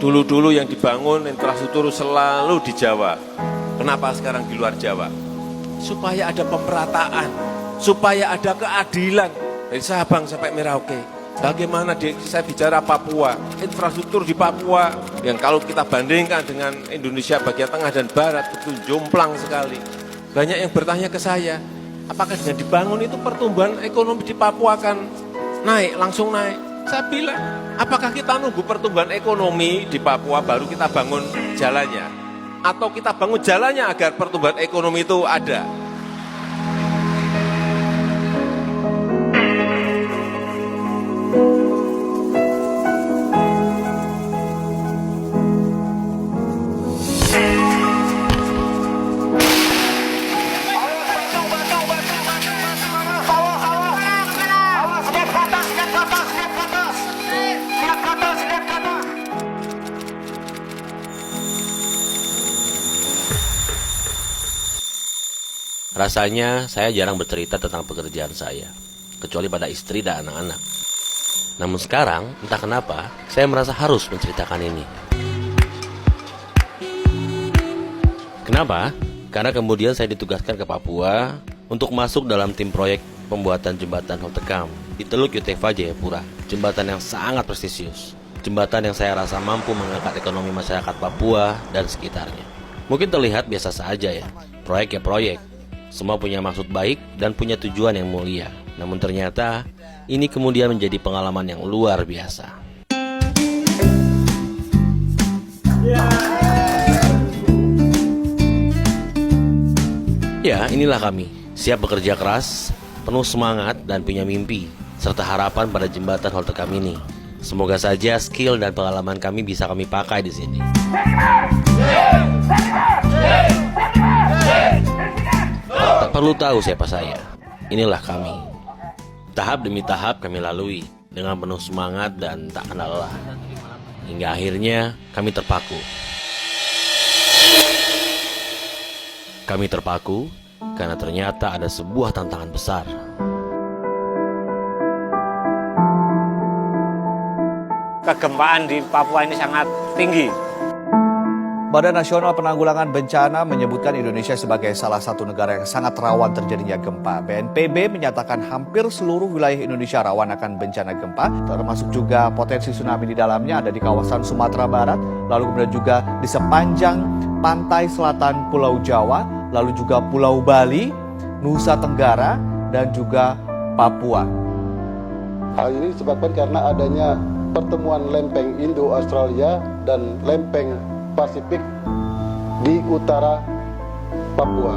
Dulu-dulu yang dibangun infrastruktur selalu di Jawa. Kenapa sekarang di luar Jawa? Supaya ada pemerataan, supaya ada keadilan dari Sabang sampai Merauke. Bagaimana saya bicara Papua, infrastruktur di Papua yang kalau kita bandingkan dengan Indonesia bagian tengah dan barat itu jomplang sekali. Banyak yang bertanya ke saya, apakah dengan dibangun itu pertumbuhan ekonomi di Papua akan naik, langsung naik? Saya bilang, apakah kita nunggu pertumbuhan ekonomi di Papua baru kita bangun jalannya? Atau kita bangun jalannya agar pertumbuhan ekonomi itu ada? Rasanya saya jarang bercerita tentang pekerjaan saya, kecuali pada istri dan anak-anak. Namun sekarang, entah kenapa, saya merasa harus menceritakan ini. Kenapa? Karena kemudian saya ditugaskan ke Papua untuk masuk dalam tim proyek pembuatan jembatan Holtecam di Teluk Yutefa, Jayapura. Jembatan yang sangat prestisius. Jembatan yang saya rasa mampu mengangkat ekonomi masyarakat Papua dan sekitarnya. Mungkin terlihat biasa saja ya, proyek ya proyek. Semua punya maksud baik dan punya tujuan yang mulia. Namun ternyata ini kemudian menjadi pengalaman yang luar biasa. Ya, inilah kami, siap bekerja keras, penuh semangat dan punya mimpi, serta harapan pada jembatan Holtecam ini. Semoga saja skill dan pengalaman kami bisa kami pakai di sini. Tak perlu tahu siapa saya. Inilah kami. Tahap demi tahap kami lalui dengan penuh semangat dan tak kenal lelah. Hingga akhirnya kami terpaku. Kami terpaku karena ternyata ada sebuah tantangan besar. Kegempaan di Papua ini sangat tinggi. Badan Nasional Penanggulangan Bencana menyebutkan Indonesia sebagai salah satu negara yang sangat rawan terjadinya gempa. BNPB menyatakan hampir seluruh wilayah Indonesia rawan akan bencana gempa, termasuk juga potensi tsunami di dalamnya ada di kawasan Sumatera Barat, lalu kemudian juga di sepanjang pantai selatan Pulau Jawa, lalu juga Pulau Bali, Nusa Tenggara, dan juga Papua. Hal ini disebabkan karena adanya pertemuan lempeng Indo-Australia dan lempeng Pasifik di utara Papua.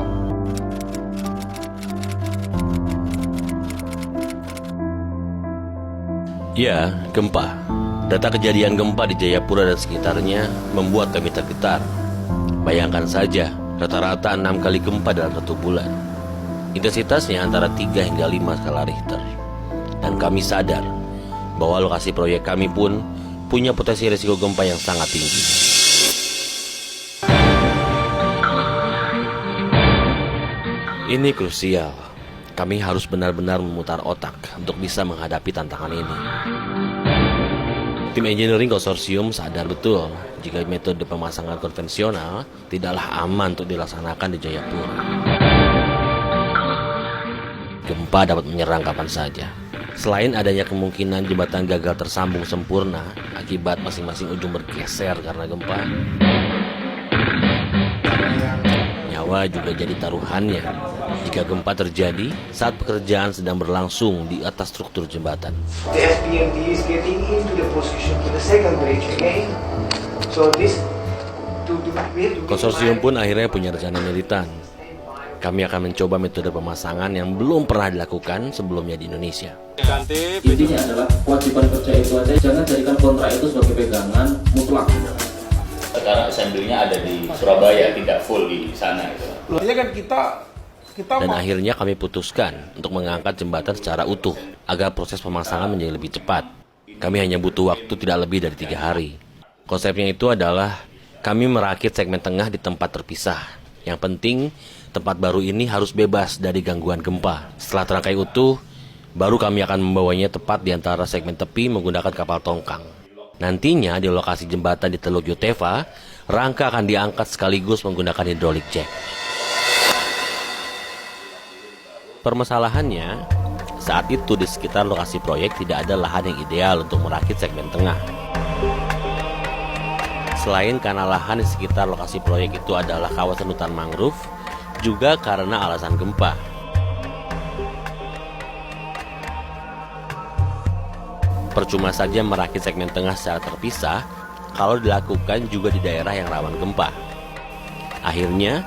Ya, gempa. Data kejadian gempa di Jayapura dan sekitarnya membuat kami tergetar. Bayangkan saja, rata-rata 6 kali gempa dalam 1 bulan. Intensitasnya antara 3 hingga 5 skala Richter. Dan kami sadar bahwa lokasi proyek kami pun punya potensi risiko gempa yang sangat tinggi. Ini krusial. Kami harus benar-benar memutar otak untuk bisa menghadapi tantangan ini. Tim engineering konsorsium sadar betul jika metode pemasangan konvensional tidaklah aman untuk dilaksanakan di Jayapura. Gempa dapat menyerang kapan saja. Selain adanya kemungkinan jembatan gagal tersambung sempurna akibat masing-masing ujung bergeser karena gempa, nyawa juga jadi taruhannya jika gempa terjadi saat pekerjaan sedang berlangsung di atas struktur jembatan. The SPMD is getting into the position to the second bridge again. So this Konsorsium pun akhirnya punya rencana militan. Kami akan mencoba metode pemasangan yang belum pernah dilakukan sebelumnya di Indonesia. Intinya adalah kewajiban kerja itu aja, jangan jadikan kontrak itu sebagai pegangan mutlak. Sekarang assembly-nya ada di Surabaya, tidak full di sana. Ya kan kita Dan akhirnya kami putuskan untuk mengangkat jembatan secara utuh agar proses pemasangan menjadi lebih cepat. Kami hanya butuh waktu tidak lebih dari 3 hari. Konsepnya itu adalah kami merakit segmen tengah di tempat terpisah. Yang penting tempat baru ini harus bebas dari gangguan gempa. Setelah terangkai utuh, baru kami akan membawanya tepat di antara segmen tepi menggunakan kapal tongkang. Nantinya di lokasi jembatan di Teluk Yotefa, rangka akan diangkat sekaligus menggunakan hydraulic jack. Permasalahannya, saat itu di sekitar lokasi proyek tidak ada lahan yang ideal untuk merakit segmen tengah. Selain karena lahan di sekitar lokasi proyek itu adalah kawasan hutan mangrove, juga karena alasan gempa. Percuma saja merakit segmen tengah secara terpisah kalau dilakukan juga di daerah yang rawan gempa. Akhirnya,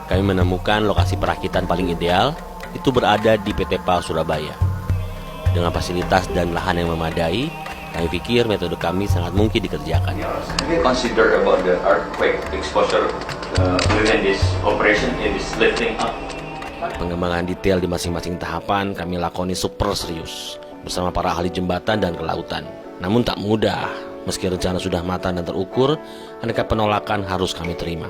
kami menemukan lokasi perakitan paling ideal itu berada di PT PAL Surabaya. Dengan fasilitas dan lahan yang memadai, kami pikir metode kami sangat mungkin dikerjakan. We consider about the earthquake exposure during this operation in this lifting up. Pengembangan detail di masing-masing tahapan kami lakoni super serius bersama para ahli jembatan dan kelautan. Namun tak mudah, meski rencana sudah matang dan terukur, aneka penolakan harus kami terima.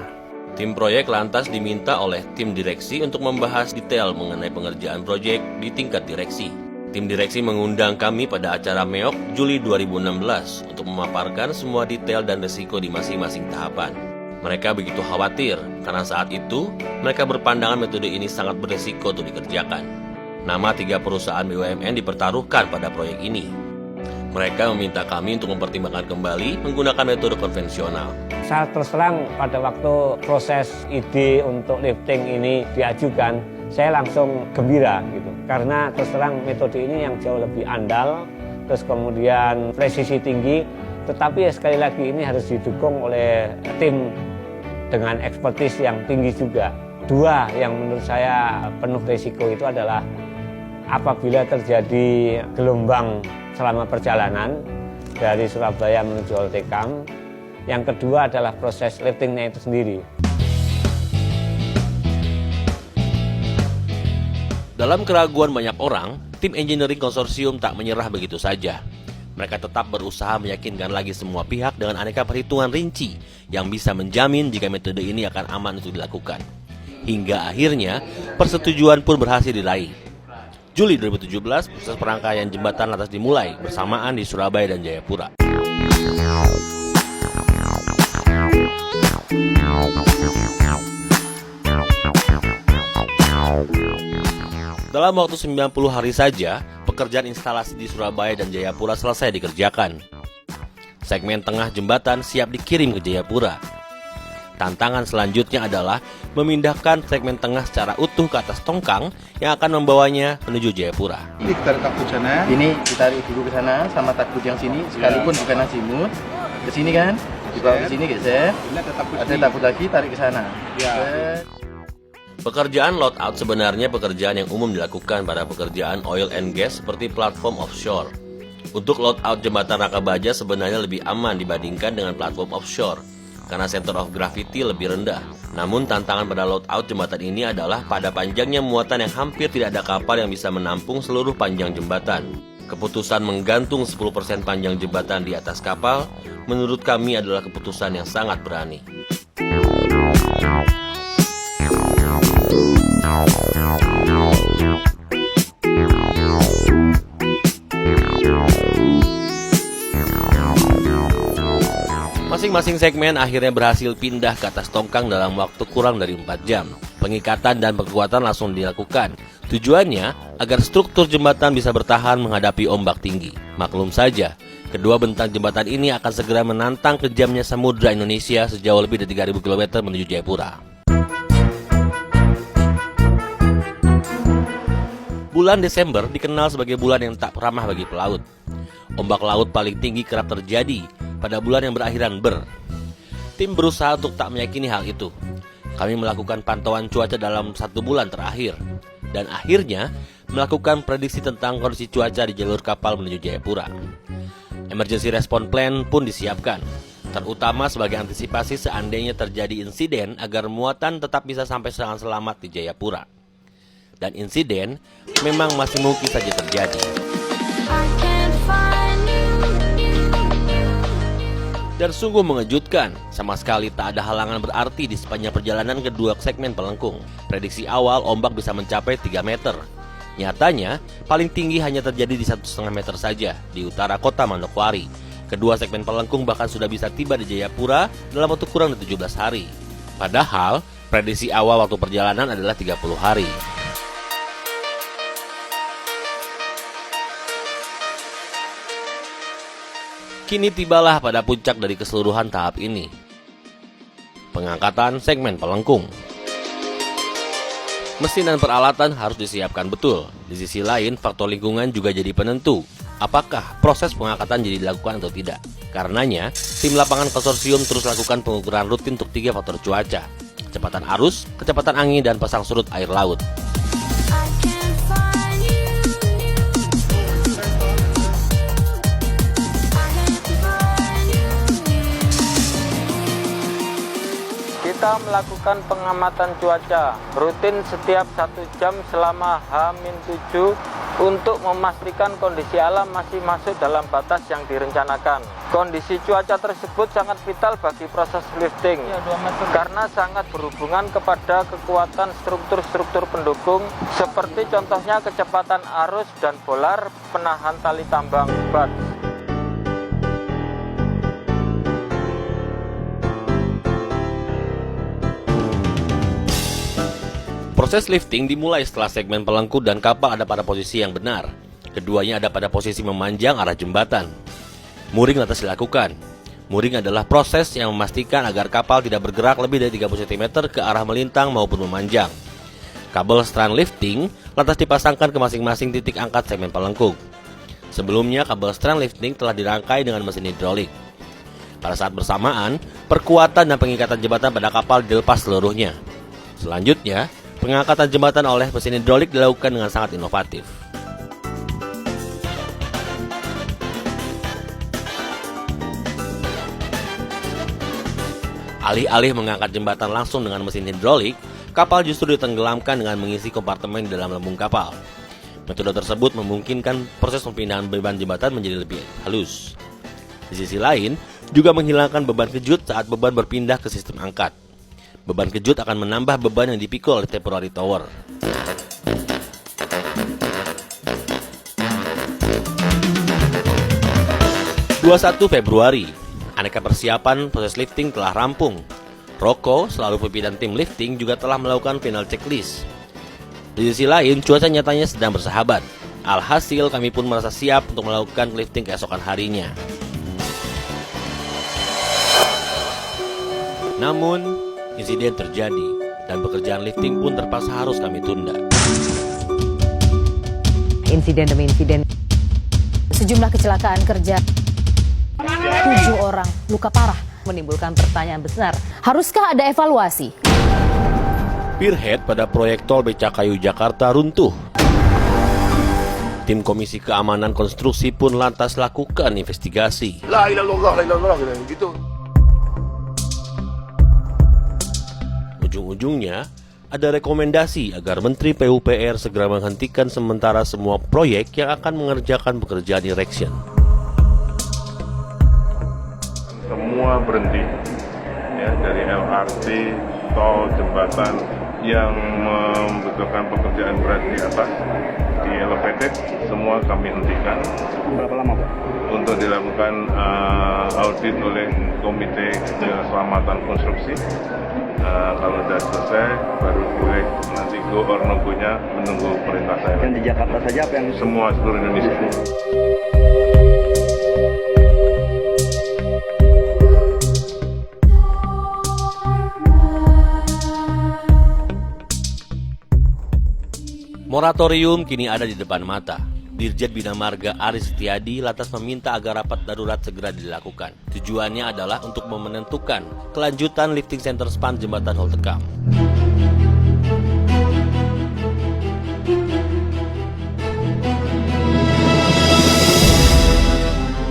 Tim proyek lantas diminta oleh tim direksi untuk membahas detail mengenai pengerjaan proyek di tingkat direksi. Tim direksi mengundang kami pada acara MEOK Juli 2016 untuk memaparkan semua detail dan risiko di masing-masing tahapan. Mereka begitu khawatir karena saat itu mereka berpandangan metode ini sangat berisiko untuk dikerjakan. Nama 3 perusahaan BUMN dipertaruhkan pada proyek ini. Mereka meminta kami untuk mempertimbangkan kembali menggunakan metode konvensional. Saya terus terang pada waktu proses ide untuk lifting ini diajukan, saya langsung gembira gitu. Karena terus terang metode ini yang jauh lebih andal, terus kemudian presisi tinggi, tetapi ya sekali lagi ini harus didukung oleh tim dengan ekspertis yang tinggi juga. 2 yang menurut saya penuh risiko itu adalah apabila terjadi gelombang selama perjalanan dari Surabaya menuju Holtekam. Yang kedua adalah proses liftingnya itu sendiri. Dalam keraguan banyak orang, tim engineering konsorsium tak menyerah begitu saja. Mereka tetap berusaha meyakinkan lagi semua pihak dengan aneka perhitungan rinci yang bisa menjamin jika metode ini akan aman untuk dilakukan. Hingga akhirnya, persetujuan pun berhasil diraih. Juli 2017, proses perangkaian jembatan lantas dimulai bersamaan di Surabaya dan Jayapura. Dalam waktu 90 hari saja, pekerjaan instalasi di Surabaya dan Jayapura selesai dikerjakan. Segmen tengah jembatan siap dikirim ke Jayapura. Tantangan selanjutnya adalah memindahkan segmen tengah secara utuh ke atas tongkang yang akan membawanya menuju Jayapura. Ini ditarik takbut sana. Ini ditarik dulu ke sana sama takbut yang sini, sekalipun bukan azimut. Ke sini kan? Dibawa ke sini geser. Ada takbut lagi, tarik ke sana. Pekerjaan loadout sebenarnya pekerjaan yang umum dilakukan pada pekerjaan oil and gas seperti platform offshore. Untuk loadout jembatan Raka Baja sebenarnya lebih aman dibandingkan dengan platform offshore karena center of gravity lebih rendah. Namun tantangan pada loadout jembatan ini adalah pada panjangnya muatan yang hampir tidak ada kapal yang bisa menampung seluruh panjang jembatan. Keputusan menggantung 10% panjang jembatan di atas kapal menurut kami adalah keputusan yang sangat berani. Masing-masing segmen akhirnya berhasil pindah ke atas tongkang dalam waktu kurang dari 4 jam. Pengikatan dan penguatan langsung dilakukan. Tujuannya agar struktur jembatan bisa bertahan menghadapi ombak tinggi. Maklum saja, kedua bentang jembatan ini akan segera menantang kejamnya samudra Indonesia sejauh lebih dari 3.000 km menuju Jayapura. Bulan Desember dikenal sebagai bulan yang tak ramah bagi pelaut. Ombak laut paling tinggi kerap terjadi pada bulan yang berakhiran ber. Tim berusaha untuk tak meyakini hal itu. Kami melakukan pantauan cuaca dalam 1 bulan terakhir dan akhirnya melakukan prediksi tentang kondisi cuaca di jalur kapal menuju Jayapura. Emergency response plan pun disiapkan, terutama sebagai antisipasi seandainya terjadi insiden agar muatan tetap bisa sampai dengan selamat di Jayapura. Dan insiden memang masih mungkin saja terjadi. Dan sungguh mengejutkan, sama sekali tak ada halangan berarti di sepanjang perjalanan kedua segmen pelengkung. Prediksi awal ombak bisa mencapai 3 meter. Nyatanya, paling tinggi hanya terjadi di 1,5 meter saja di utara kota Manokwari. Kedua segmen pelengkung bahkan sudah bisa tiba di Jayapura dalam waktu kurang dari 17 hari. Padahal, prediksi awal waktu perjalanan adalah 30 hari. Kini tibalah pada puncak dari keseluruhan tahap ini. Pengangkatan segmen pelengkung. Mesin dan peralatan harus disiapkan betul. Di sisi lain, faktor lingkungan juga jadi penentu. Apakah proses pengangkatan jadi dilakukan atau tidak? Karenanya, tim lapangan konsorsium terus lakukan pengukuran rutin untuk 3 faktor cuaca: kecepatan arus, kecepatan angin, dan pasang surut air laut. Kita melakukan pengamatan cuaca rutin setiap 1 jam selama H-7 untuk memastikan kondisi alam masih masuk dalam batas yang direncanakan. Kondisi cuaca tersebut sangat vital bagi proses lifting karena sangat berhubungan kepada kekuatan struktur-struktur pendukung seperti contohnya kecepatan arus dan bolar penahan tali tambang bat. Proses lifting dimulai setelah segmen pelengkung dan kapal ada pada posisi yang benar. Keduanya ada pada posisi memanjang arah jembatan. Mooring lantas dilakukan. Mooring adalah proses yang memastikan agar kapal tidak bergerak lebih dari 30 cm ke arah melintang maupun memanjang. Kabel strand lifting lantas dipasangkan ke masing-masing titik angkat segmen pelengkung. Sebelumnya, kabel strand lifting telah dirangkai dengan mesin hidrolik. Pada saat bersamaan, perkuatan dan pengikatan jembatan pada kapal dilepas seluruhnya. Selanjutnya, pengangkatan jembatan oleh mesin hidrolik dilakukan dengan sangat inovatif. Alih-alih mengangkat jembatan langsung dengan mesin hidrolik, kapal justru ditenggelamkan dengan mengisi kompartemen di dalam lambung kapal. Metode tersebut memungkinkan proses pemindahan beban jembatan menjadi lebih halus. Di sisi lain, juga menghilangkan beban kejut saat beban berpindah ke sistem angkat. Beban kejut akan menambah beban yang dipikul oleh temporary tower. Februari, aneka persiapan proses lifting telah rampung. Roko, selalu pimpinan tim lifting, juga telah melakukan final checklist. Di sisi lain, cuaca nyatanya sedang bersahabat. Alhasil, kami pun merasa siap untuk melakukan lifting keesokan harinya. Namun, insiden terjadi dan pekerjaan lifting pun terpaksa harus kami tunda. Insiden demi insiden. Sejumlah kecelakaan kerja. 7 orang luka parah, menimbulkan pertanyaan besar. Haruskah ada evaluasi? Pierhead pada proyek tol Becakayu Jakarta runtuh. Tim Komisi Keamanan Konstruksi pun lantas lakukan investigasi. La ilallah, gitu. Ujung-ujungnya, ada rekomendasi agar Menteri PUPR segera menghentikan sementara semua proyek yang akan mengerjakan pekerjaan erection. Semua berhenti, ya, dari LRT, tol, jembatan yang membutuhkan pekerjaan berat di atas, di elevated, semua kami hentikan. Berapa lama, Pak? Untuk dilakukan audit oleh Komite Keselamatan Konstruksi. Kalau sudah selesai, baru boleh nanti go or no go-nya menunggu perintah saya. Yang di Jakarta saja apa yang? Semua seluruh Indonesia. Moratorium kini ada di depan mata. Dirjen Bina Marga Aris Setiadi lantas meminta agar rapat darurat segera dilakukan. Tujuannya adalah untuk menentukan kelanjutan lifting center span jembatan Holtekam.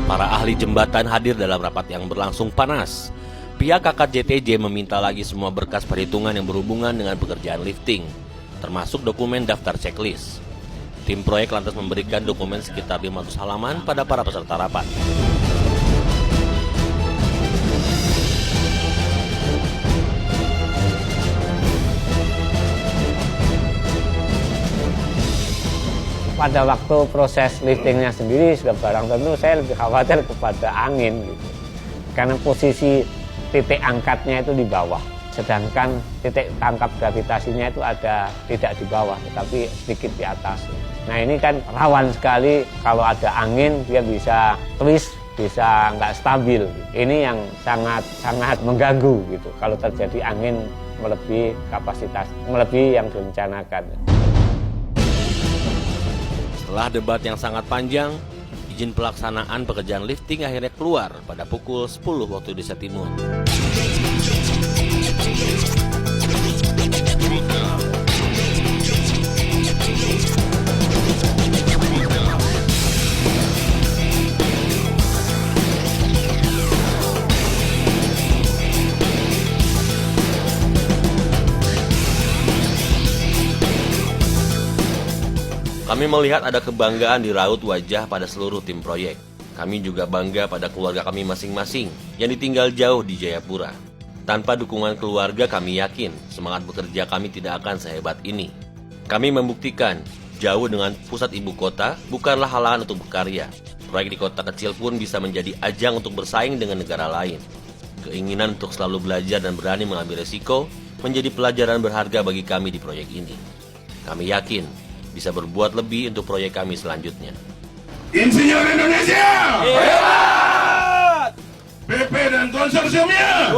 Para ahli jembatan hadir dalam rapat yang berlangsung panas. Pihak KKJTJ meminta lagi semua berkas perhitungan yang berhubungan dengan pekerjaan lifting, termasuk dokumen daftar checklist. Tim proyek lantas memberikan dokumen sekitar 500 halaman pada para peserta rapat. pada waktu proses liftingnya sendiri sudah barang tentu saya lebih khawatir kepada angin gitu. Karena posisi titik angkatnya itu di bawah, sedangkan titik tangkap gravitasinya itu ada tidak di bawah tetapi sedikit di atas. Nah ini kan rawan sekali kalau ada angin dia bisa twist, bisa nggak stabil. Ini yang sangat mengganggu gitu kalau terjadi angin melebihi kapasitas, melebihi yang direncanakan. Setelah debat yang sangat panjang, izin pelaksanaan pekerjaan lifting akhirnya keluar pada pukul 10 waktu Indonesia Timur. Kami melihat ada kebanggaan di raut wajah pada seluruh tim proyek. Kami juga bangga pada keluarga kami masing-masing yang ditinggal jauh di Jayapura. Tanpa dukungan keluarga kami yakin semangat bekerja kami tidak akan sehebat ini. Kami membuktikan jauh dengan pusat ibu kota bukanlah halangan untuk berkarya. Proyek di kota kecil pun bisa menjadi ajang untuk bersaing dengan negara lain. Keinginan untuk selalu belajar dan berani mengambil resiko menjadi pelajaran berharga bagi kami di proyek ini. Kami yakin bisa berbuat lebih untuk proyek kami selanjutnya. Insinyur Indonesia! Hebat! PP dan konsorsiumnya!